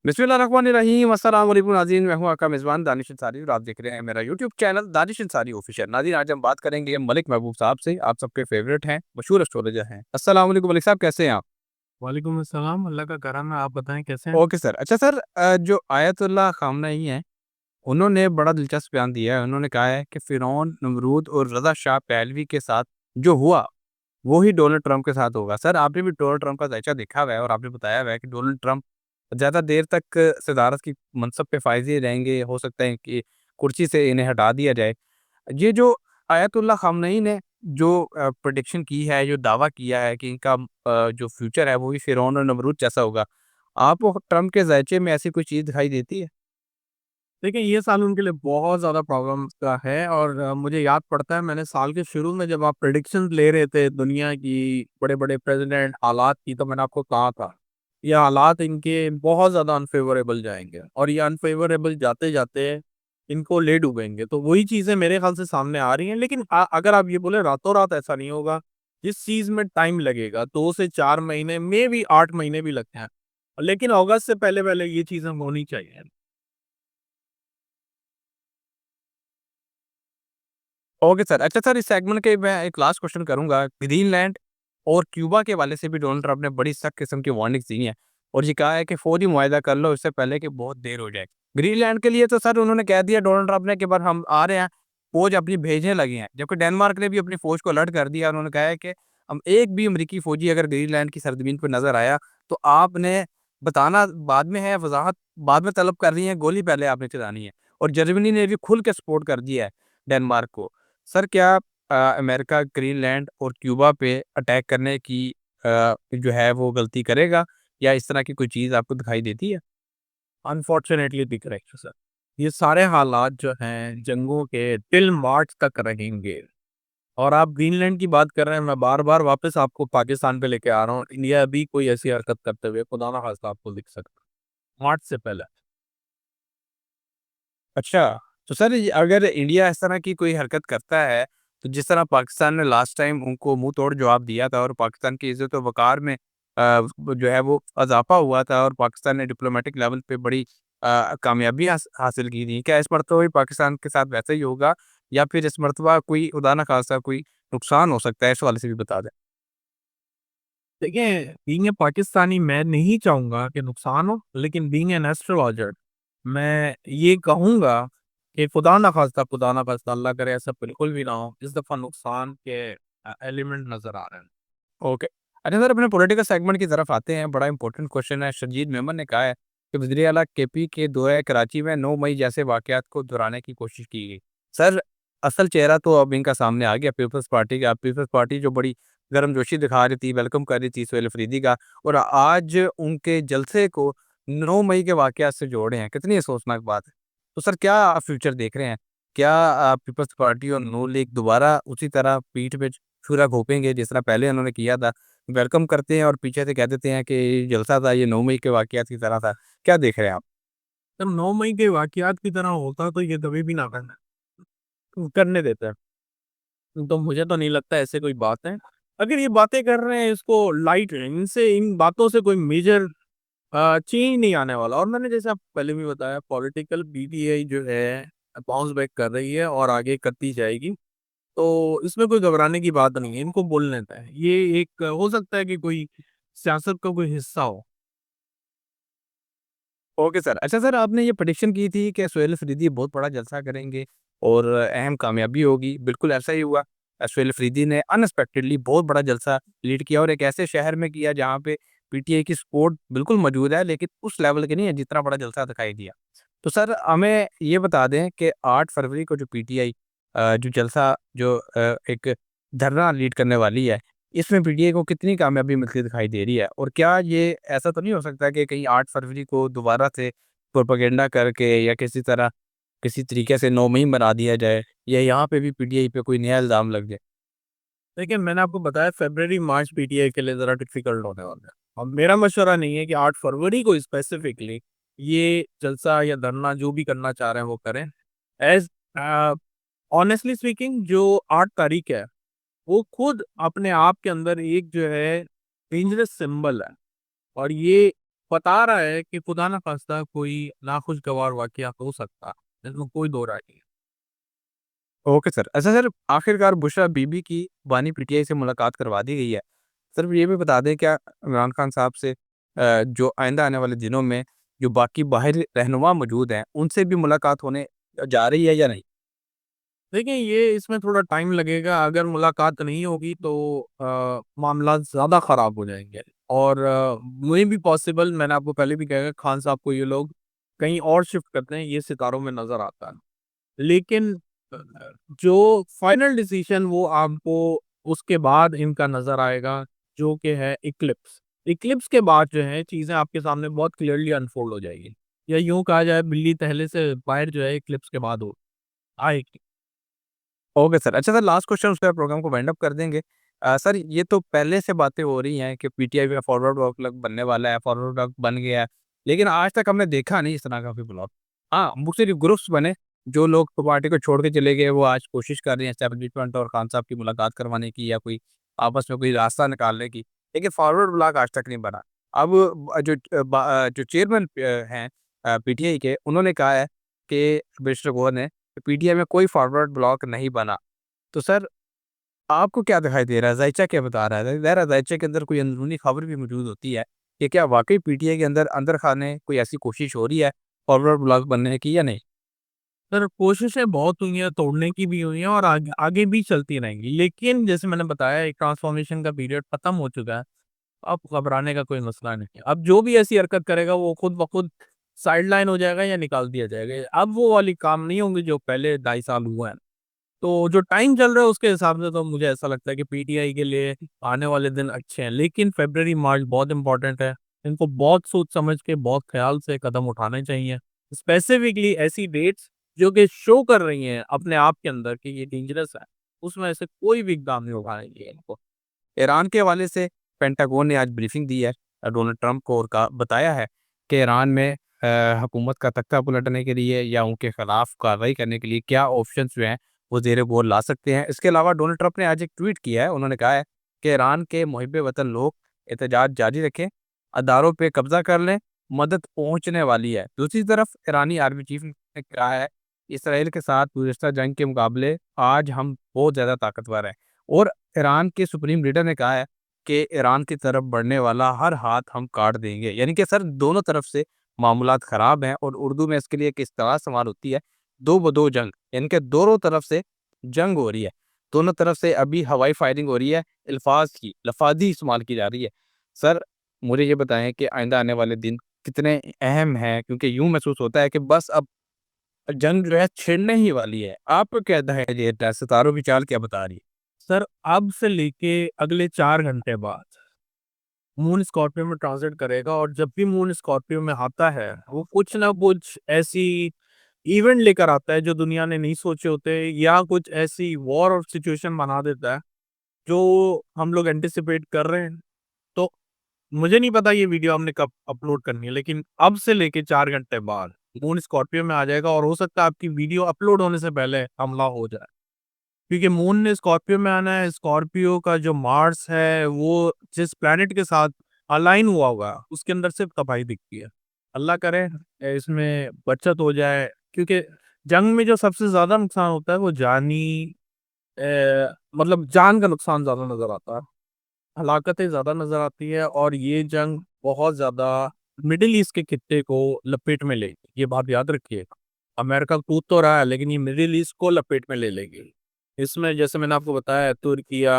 बिस्मिल्लाहिर्रहमानिर्रहीम अस्सलाम वालेकुम नाज़रीन, मैं हूँ आपका मेज़बान दानिश अंसारी और आप देख रहे हैं मेरा YouTube channel Danish Ansari official. नाज़रीन, आज हम बात करेंगे मलिक महबूब साहब से, आप सबके फेवरेट हैं, मशहूर एस्ट्रोलॉजर हैं। अस्सलाम वालेकुम मलिक साहब, कैसे हैं आप? वालेकुम अस्सलाम, अल्लाह का करम है। आप बताएँ कैसे हैं? Okay sir. अच्छा सर, जो आयतुल्लाह ख़ामनेई हैं, उन्होंने बड़ा दिलचस्प बयान दिया है। उन्होंने कहा है कि फ़िरौन, नमरूद और रज़ा शाह पहलवी के साथ जो हुआ, वो ही डोनाल्ड ट्रंप के साथ होगा। सर, आपने भी डोनाल्ड ट्रंप का ज़ायचा देखा हुआ है और आपने बताया हुआ है कि डोनाल्ड ट्रंप ज़्यादा देर तक सदारत की मनसब पे फ़ाइज़ ही रहेंगे, हो सकता है कि कुर्सी से इन्हें हटा दिया जाए। ये जो आयतुल्लाह ख़ामनेई ने जो प्रेडिक्शन की है, जो दावा किया है कि इनका जो फ्यूचर है वो भी फ़िरौन और नमरूद जैसा होगा, आपको ट्रंप के ज़ायचे में ऐसी कोई चीज़ दिखाई देती है? देखिए, ये साल उनके लिए बहुत ज़्यादा प्रॉब्लम्स का है और मुझे याद पड़ता है मैंने साल के शुरू में जब आप प्रेडिक्शंस ले रहे थे दुनिया की, बड़े-बड़े प्रेज़िडेंट हालात की, तो मैंने आपको कहा था, ये हालात इनके बहुत ज़्यादा अनफ़ेवरेबल जाएँगे और ये अनफ़ेवरेबल जाते-जाते इनको ले डूबेंगे। तो वही चीज़ें मेरे ख़्याल से सामने आ रही हैं, लेकिन अगर आप ये बोले रातों-रात ऐसा नहीं होगा, इस चीज़ में टाइम लगेगा, 2 से 4 महीने, मेबी 8 महीने भी लगते हैं। लेकिन अगस्त से पहले-पहले ये चीज़ें होनी चाहिए। Okay sir. अच्छा सर, इस सेगमेंट के मैं एक लास्ट क्वेश्चन करूँगा। ग्रीनलैंड और क्यूबा के हवाले से भी डोनाल्ड ट्रंप ने बड़ी सख्त किस्म की वार्निंग्स दी हैं और ये कहा है कि फ़ौरी मुआहदा कर लो इससे पहले कि बहुत देर हो जाए। ग्रीनलैंड के लिए तो सर उन्होंने कह दिया डोनाल्ड ट्रंप ने कि बस हम आ रहे हैं, फ़ौज अपनी भेजने लगे हैं। जबकि डेनमार्क ने भी अपनी फ़ौज को अलर्ट कर दिया। उन्होंने कहा है कि हम एक भी अमरीकी फ़ौजी अगर ग्रीनलैंड की सरज़मीन पे नज़र आया, तो आपने बताना बाद में है, वज़ाहत बाद में तलब कर रही है, गोली पहले आपने चलानी है। और जर्मनी ने भी खुल के सपोर्ट कर दिया है डेनमार्क को। सर, क्या अमेरिका ग्रीनलैंड और क्यूबा पे अटैक करने की जो है वो गलती करेगा या इस तरह की कोई चीज़ आपको दिखाई देती है? अनफॉर्चुनेटली दिख रहे हैं सर। ये सारे हालात जो हैं जंगों के टिल मार्च तक रहेंगे और आप ग्रीनलैंड की बात कर रहे हैं, मैं बार-बार वापस आपको पाकिस्तान पे लेके आ रहा हूँ। इंडिया भी कोई ऐसी हरकत करते हुए खुदा ना खास्ता आपको दिख सकता है, मार्च से पहले। अच्छा, तो सर ये अगर इंडिया इस तरह की कोई हरकत करता है, तो जिस तरह पाकिस्तान ने लास्ट टाइम उनको मुँह तोड़ जवाब दिया था और पाकिस्तान की इज़्ज़त और वक़ार में जो है वो इज़ाफ़ा हुआ था और पाकिस्तान ने डिप्लोमैटिक लेवल पे बड़ी कामयाबी हासिल की थी। क्या इस मरतबा भी पाकिस्तान के साथ वैसा ही होगा या फिर इस मरतबा कोई खुदा ना ख़ास्ता कोई नुकसान हो सकता है? इस हवाले से भी बता दें। देखिए, बीइंग ए पाकिस्तानी मैं नहीं चाहूँगा कि नुकसान हो, लेकिन बीइंग एन एस्ट्रोलॉजर मैं ये कहूँगा कि खुदा ना खास्ता अल्लाह करे ऐसा बिल्कुल भी ना हो। इस दफ़ा नुकसान के एलिमेंट नज़र आ रहे हैं। ओके। अच्छा सर, अपने पॉलिटिकल सेगमेंट की तरफ आते हैं। बड़ा इंपॉर्टेंट क्वेश्चन है। शरजील मेमन ने कहा है कि वज़ीर आला केपी के दौरे कराची में 9 मई जैसे वाक़यात को दोहराने की कोशिश की गई। सर, असल चेहरा तो अब इनका सामने आ गया पीपल्स पार्टी का। पीपल्स पार्टी जो बड़ी गर्मजोशी दिखा रही थी, वेलकम कर रही थी सुहेल अफरीदी का और आज उनके जलसे को 9 मई के वाक़यात से जोड़ रहे हैं। कितनी अफ़सोसनाक बात है। तो सर, क्या आप फ्यूचर देख रहे हैं? क्या पीपल्स पार्टी और नून लीग दोबारा उसी तरह पीठ पे छुरा घोंपेंगे जिस तरह पहले उन्होंने किया था, वेलकम करते हैं और पीछे से कह देते हैं कि ये जलसा था, ये 9 मई के वाक़यात की तरह था। क्या देख रहे हैं आप? जब 9 मई के वाक़यात की तरह होता तो ये कभी भी ना करने देते। तो मुझे तो नहीं लगता ऐसे कोई बात है। अगर ये बातें कर रहे हैं इसको लाइट इनसे इन बातों से कोई मेजर चेंज नहीं आने वाला और मैंने जैसे आपको पहले भी बताया पॉलिटिकल पीटीआई जो है बाउंस बैक कर रही है और आगे करती जाएगी। तो इसमें कोई घबराने की बात नहीं है, इनको बोलने दें। ये एक हो सकता है कि कोई सियासत का कोई हिस्सा हो। Okay sir. अच्छा सर, आपने ये प्रेडिक्शन की थी कि सुहेल अफरीदी बहुत बड़ा जलसा करेंगे और अहम कामयाबी होगी, बिल्कुल ऐसा ही हुआ। सुहेल अफरीदी ने अनएक्सपेक्टेडली बहुत बड़ा जलसा लीड किया और एक ऐसे शहर में किया जहाँ पे पीटीआई की सपोर्ट बिल्कुल मौजूद है, लेकिन उस लेवल के नहीं है जितना बड़ा जलसा दिखाई दिया। तो सर, हमें ये बता दें कि 8 फरवरी को जो पीटीआई जो जलसा जो एक धरना लीड करने वाली है, इसमें पीटीआई को कितनी कामयाबी मिलती दिखाई दे रही है? और क्या ये ऐसा तो नहीं हो सकता कि कहीं 8 फरवरी को दोबारा से प्रोपेगेंडा करके या किसी तरह किसी तरीके से 9 मई बना दिया जाए या यहाँ पे भी पीटीआई पे कोई नया इल्ज़ाम लग जाए? देखिए मैंने आपको बताया फ़रवरी मार्च पीटीआई के लिए ज़रा डिफ़िकल्ट होने वाला है। अब मेरा मशवरा नहीं है कि 8 फरवरी को स्पेसिफिकली ये जलसा या धरना जो भी करना चाह रहे हैं वो करें। एज़ अ, ऑनेस्टली स्पीकिंग जो 8 तारीख है, वो खुद अपने आप के अंदर एक जो है डेंजरस सिंबल है और ये बता रहा है कि खुदा ना खास्ता कोई नाखुशगवार वाक़या हो सकता है, इसमें कोई दो राय नहीं है। Okay sir. अच्छा सर, आखिरकार बुशरा बीबी की बानी पीटीआई से मुलाकात करवा दी गई है। सर ये भी बता दें क्या इमरान खान साहब से जो आइंदा आने वाले दिनों में जो बाकी बाहरी रहनुमा मौजूद हैं, उनसे भी मुलाकात होने जा रही है या नहीं? देखिए, ये इसमें थोड़ा टाइम लगेगा, अगर मुलाकात नहीं होगी तो मामला ज़्यादा ख़राब हो जाएँगे और मे बी पॉसिबल मैंने आपको पहले भी कहा है खान साहब को ये लोग कहीं और शिफ्ट करते हैं, ये सितारों में नज़र आता है। लेकिन अ, जो फाइनल डिसीजन वो आपको उसके बाद इनका नज़र आएगा, जो कि है इक्लिप्स। इक्लिप्स के बाद जो है चीज़ें आपके सामने बहुत क्लियरली अनफोल्ड हो जाएगी, या यूँ कहा जाए बिल्ली तहले से बाहर जो है इक्लिप्स के बाद हो आएगी। Okay sir. अच्छा सर, लास्ट क्वेश्चन उसके बाद प्रोग्राम को वाइंड अप कर देंगे। सर ये तो पहले से बातें हो रही हैं कि पीटीआई में फॉरवर्ड ब्लॉक बनने वाला है, फॉरवर्ड ब्लॉक बन गया है। लेकिन आज तक हमने देखा नहीं इस तरह का कोई ब्लॉक। हाँ, मुख्तलिफ ग्रुप्स बने, जो लोग तो पार्टी को छोड़ के चले गए वो आज कोशिश कर रहे हैं एस्टेब्लिशमेंट और खान साहब की मुलाकात करवाने की या कोई आपस में कोई रास्ता निकालने की। लेकिन फॉरवर्ड ब्लॉक आज तक नहीं बना। अब जो चेयरमैन हैं पीटीआई के, उन्होंने कहा है कि मिस्टर गोवर ने पीटीआई में कोई फॉरवर्ड ब्लॉक नहीं बना। तो सर आपको क्या दिखाई दे रहा है? ज़ायचा क्या बता रहा है? ज़ाहिर है ज़ायचे के अंदर कोई अंदरूनी खबर भी मौजूद होती है कि क्या वाक़ई पीटीआई के अंदर अंदर खाने कोई ऐसी कोशिश हो रही है फॉरवर्ड ब्लॉक बनने की या नहीं? सर, कोशिशें बहुत हुई हैं, तोड़ने की भी हुई हैं और आगे आगे भी चलती रहेंगी। लेकिन जैसे मैंने बताया एक ट्रांसफॉर्मेशन का पीरियड खत्म हो चुका है। अब घबराने का कोई मसला नहीं है। अब जो भी ऐसी हरकत करेगा वो खुद ब खुद साइडलाइन हो जाएगा या निकाल दिया जाएगा। अब वो वाली काम नहीं होंगे जो पहले ढाई साल हुए हैं। तो जो टाइम चल रहा है उसके हिसाब से तो मुझे ऐसा लगता है कि पीटीआई के लिए आने वाले दिन अच्छे हैं। लेकिन फ़रवरी, मार्च बहुत इम्पोर्टेंट है। इनको बहुत सोच समझ के, बहुत ख़्याल से कदम उठाने चाहिए। स्पेसिफिकली ऐसी डेट्स जो कि शो कर रही हैं अपने आप के अंदर कि ये डेंजरस है, उसमें से कोई भी इक़दाम नहीं उठाने चाहिए इनको। ईरान के हवाले से पेंटागन ने आज ब्रीफिंग दी है डोनाल्ड ट्रंप को और कहा बताया है कि ईरान में हुकूमत का तख्ता पलटने के लिए या उनके खिलाफ कार्रवाई करने के लिए क्या ऑप्शंस जो हैं वो ज़ेर गौर ला सकते हैं। इसके अलावा डोनाल्ड ट्रंप ने आज एक ट्वीट किया है, उन्होंने कहा है कि ईरान के मुहिब वतन लोग एहतजाज जारी रखें, अदारों पे कब्जा कर लें, मदद पहुंचने वाली है। दूसरी तरफ ईरानी आर्मी चीफ ने कहा है इसराइल के साथ गुज़श्ता जंग के मुकाबले आज हम बहुत ज़्यादा ताकतवर हैं और ईरान के सुप्रीम लीडर ने कहा है कि ईरान की तरफ बढ़ने वाला हर हाथ हम काट देंगे। यानी कि सर दोनों तरफ से मामूलात ख़राब हैं और उर्दू में इसके लिए एक इस्तेलाह इस्तेमाल होती है, दो ब दो जंग। यानी कि दोनों तरफ से जंग हो रही है। दोनों तरफ से अभी हवाई फायरिंग हो रही है, अल्फ़ाज़ की, लफ़ाज़ी इस्तेमाल की जा रही है। सर मुझे ये बताएँ कि आइंदा आने वाले दिन कितने अहम हैं? क्योंकि यूँ महसूस होता है कि बस अब जंग जो है छिड़ने ही वाली है। आपको क्या दिखाई देता है? सितारों की चाल क्या बता रही है? सर, अब से लेके अगले 4 घंटे बाद मून स्कॉर्पियो में ट्रांज़िट करेगा और जब भी मून स्कॉर्पियो में आता है, वो कुछ ना कुछ ऐसी इवेंट लेकर आता है जो दुनिया ने नहीं सोचे होते या कुछ ऐसी वॉर और सिचुएशन बना देता है, जो हम लोग एंटिसिपेट कर रहे हैं। तो मुझे नहीं पता ये वीडियो हमने कब अपलोड करनी है, लेकिन अब से लेके 4 घंटे बाद मून स्कॉर्पियो में आ जाएगा और हो सकता है आपकी वीडियो अपलोड होने से पहले हमला हो जाए। क्योंकि मून ने स्कॉर्पियो में आना है, स्कॉर्पियो का जो मार्स है, वो जिस प्लैनेट के साथ अलाइन हुआ होगा, उसके अंदर सिर्फ़ तबाही दिखती है। अल्लाह करे इसमें बचत हो जाए क्योंकि जंग में जो सबसे ज़्यादा नुकसान होता है वो जानी मतलब जान का नुकसान ज़्यादा नज़र आता है। हलाकतें ज़्यादा नज़र आती है और ये जंग बहुत ज़्यादा मिडल ईस्ट के खित्ते को लपेट में लेगी, ये बात याद रखिएगा। अमेरिका कूद तो रहा है लेकिन ये मिडल ईस्ट को लपेट में ले लेगी। इसमें जैसे मैंने आपको बताया तुर्किया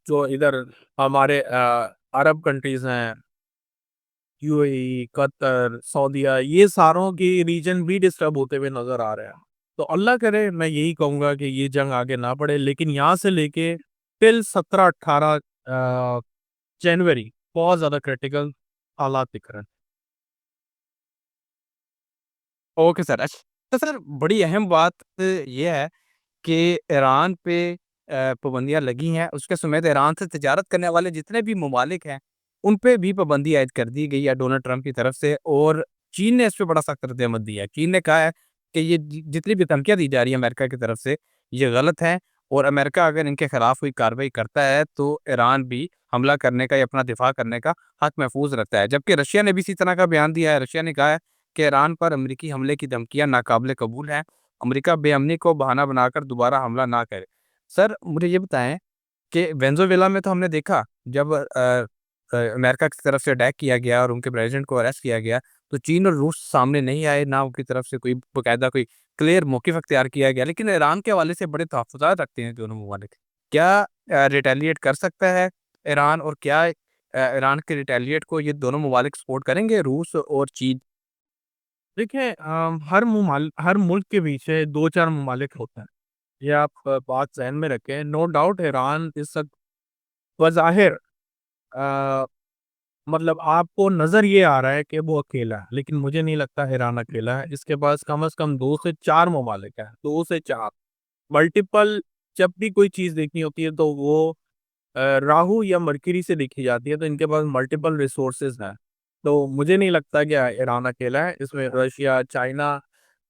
जो इधर हमारे अरब कंट्रीज़ हैं, यूएई, कतर, सऊदीया ये सारों के रीजन भी डिस्टर्ब होते हुए नज़र आ रहे हैं। तो अल्लाह करे मैं यही कहूँगा कि ये जंग आगे ना बढ़े लेकिन यहाँ से लेके टिल 17-18 जनवरी बहुत ज़्यादा क्रिटिकल हालात दिख रहे हैं। Okay sir. अच्छा तो सर बड़ी अहम बात ये है कि ईरान पे पाबंदियाँ लगी हैं, उसके समेत ईरान से तिजारत करने वाले जितने भी ममालिक हैं, उन पे भी पाबंदी आयद कर दी गई है डोनाल्ड ट्रंप की तरफ से और चीन ने इस पे बड़ा सख्त रद्द-अमल दिया है। चीन ने कहा है कि ये जितनी भी धमकियाँ दी जा रही हैं अमेरिका की तरफ से, ये गलत है और अमेरिका अगर इनके खिलाफ कोई कार्रवाई करता है तो ईरान भी हमला करने का या अपना दिफा करने का हक महफूज रखता है। जबकि रशिया ने भी इसी तरह का बयान दिया है। रशिया ने कहा है कि ईरान पर अमेरिकी हमले की धमकियां नाकाबिले कबूल हैं। अमेरिका बेअमनी को बहाना बनाकर दोबारा हमला ना करे। सर मुझे ये बताएं कि वेनेज़ुएला में तो हमने देखा जब अमेरिका की तरफ से अटैक किया गया और उनके प्रेज़िडेंट को अरेस्ट किया गया, तो चीन और रूस सामने नहीं आए, ना उनकी तरफ से कोई बाकायदा कोई क्लियर मौक़िफ़ अख्तियार किया गया। लेकिन ईरान के हवाले से बड़े तहफ़्फ़ुज़ात रखते हैं दोनों ममालिक। क्या रिटेलिएट कर सकता है ईरान, और क्या ईरान के रिटेलिएट को ये दोनों ममालिक सपोर्ट करेंगे, रूस और चीन? देखिए हर मुल्क के पीछे 2-4 ममालिक होते हैं। ये आप बात ज़हन में रखें। नो डाउट ईरान इस वक़्त बज़ाहिर अ, मतलब आपको नज़र ये आ रहा है कि वो अकेला है, लेकिन मुझे नहीं लगता ईरान अकेला है। इसके पास कम से कम 2 से 4 ममालिक हैं, 2 से 4। मल्टीपल जब भी कोई चीज़ देखनी होती है तो वो राहु या मरकरी से देखी जाती है, तो इनके पास मल्टीपल रिसोर्सेज़ हैं। तो मुझे नहीं लगता कि ईरान अकेला है, इसमें रशिया, चाइना,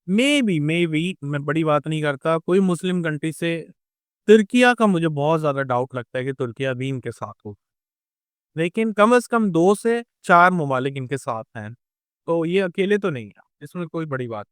मेबी मैं बड़ी बात नहीं करता, कोई मुस्लिम कंट्री से तुर्किया का मुझे बहुत ज़्यादा डाउट लगता है कि तुर्किया भी इनके साथ हो। लेकिन कम से कम 2 से 4 ममालिक इनके साथ हैं, तो ये अकेले तो नहीं है, इसमें कोई बड़ी बात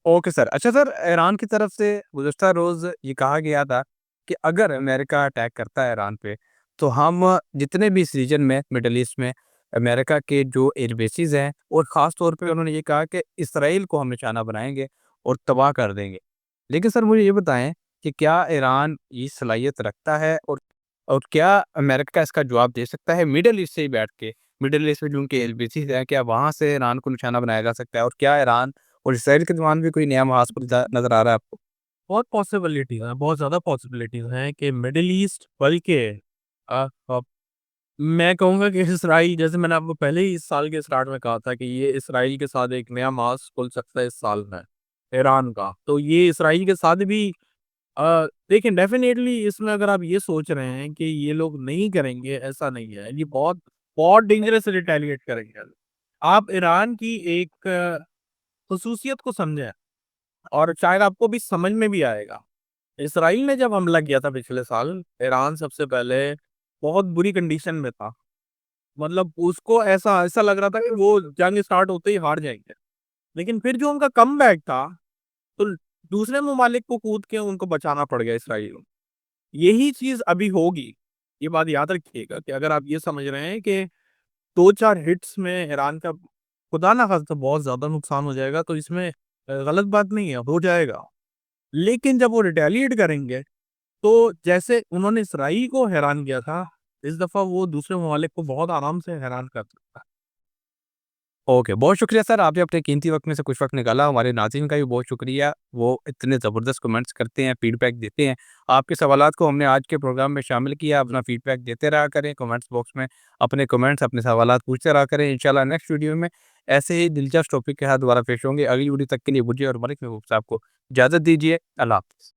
ओके सर। अच्छा सर, ईरान की तरफ से गुज़श्ता रोज़ ये कहा गया था कि अगर अमेरिका अटैक करता है ईरान पे, तो हम जितने भी इस रीजन में मिडल ईस्ट में अमेरिका के जो एयर बेसेस हैं, और ख़ास तौर पे उन्होंने ये कहा कि इसराइल को हम निशाना बनाएँगे और तबाह कर देंगे। लेकिन सर मुझे ये बताएँ कि क्या ईरान ये सलाहियत रखता है, और क्या अमेरिका इसका जवाब दे सकता है मिडल ईस्ट से ही बैठ के? मिडल ईस्ट में जो उनके एयर बेसेस हैं, क्या वहाँ से ईरान को निशाना बनाया जा सकता है? और क्या ईरान और इसराइल के दरमियान भी कोई नया महाज खुलता नज़र आ रहा है आपको? बहुत पॉसिबिलिटीज़ हैं, बहुत ज़्यादा पॉसिबिलिटीज़ हैं कि मिडल ईस्ट बल्कि अ अ, मैं कहूँगा कि इसराइल, जैसे मैंने आपको पहले ही इस साल के स्टार्ट में कहा था कि ये इसराइल के साथ एक नया मास खुल सकता है इस साल में, ईरान का। तो ये इसराइल के साथ भी देखिए डेफ़िनेटली इसमें अगर आप ये सोच रहे हैं कि ये लोग नहीं करेंगे, ऐसा नहीं है। ये बहुत बहुत डेंजरस रिटेलिएट करेंगे। आप ईरान की एक ख़ुसूसियत को समझें और शायद आपको भी समझ में भी आएगा। इसराइल ने जब हमला किया था पिछले साल, ईरान सबसे पहले बहुत बुरी कंडीशन में था। मतलब उसको ऐसा ऐसा लग रहा था कि वो जंग स्टार्ट होते ही हार जाएँगे। लेकिन फिर जो उनका कमबैक था, तो दूसरे ममालिक को कूद के उनको बचाना पड़ गया इसराइल को। यही चीज़ अभी होगी। ये बात याद रखिएगा कि अगर आप ये समझ रहे हैं कि 2-4 हिट्स में ईरान का खुदा ना ख़ास्ता बहुत ज़्यादा नुकसान हो जाएगा, तो इसमें गलत बात नहीं है, हो जाएगा। लेकिन जब वो रिटेलिएट करेंगे, तो जैसे उन्होंने इसराइल को हैरान किया था, इस दफ़ा वो दूसरे ममालिक को बहुत आराम से हैरान कर सकता है। ओके, बहुत शुक्रिया सर, आपने अपने कीमती वक़्त में से कुछ वक़्त निकाला। हमारे नाज़रीन का भी बहुत शुक्रिया, वो इतने ज़बरदस्त कमेंट्स करते हैं, फीडबैक देते हैं। आपके सवालात को हमने आज के प्रोग्राम में शामिल किया। अपना फीडबैक देते रहा करें कमेंट्स बॉक्स में, अपने कमेंट्स, अपने सवालात पूछते रहा करें। इंशाल्लाह नेक्स्ट वीडियो में ऐसे ही दिलचस्प टॉपिक के साथ दोबारा पेश होंगे। अगली वीडियो तक के लिए मुझे और मलिक महबूब साहब को इजाज़त दीजिए। अल्लाह हाफ़िज़।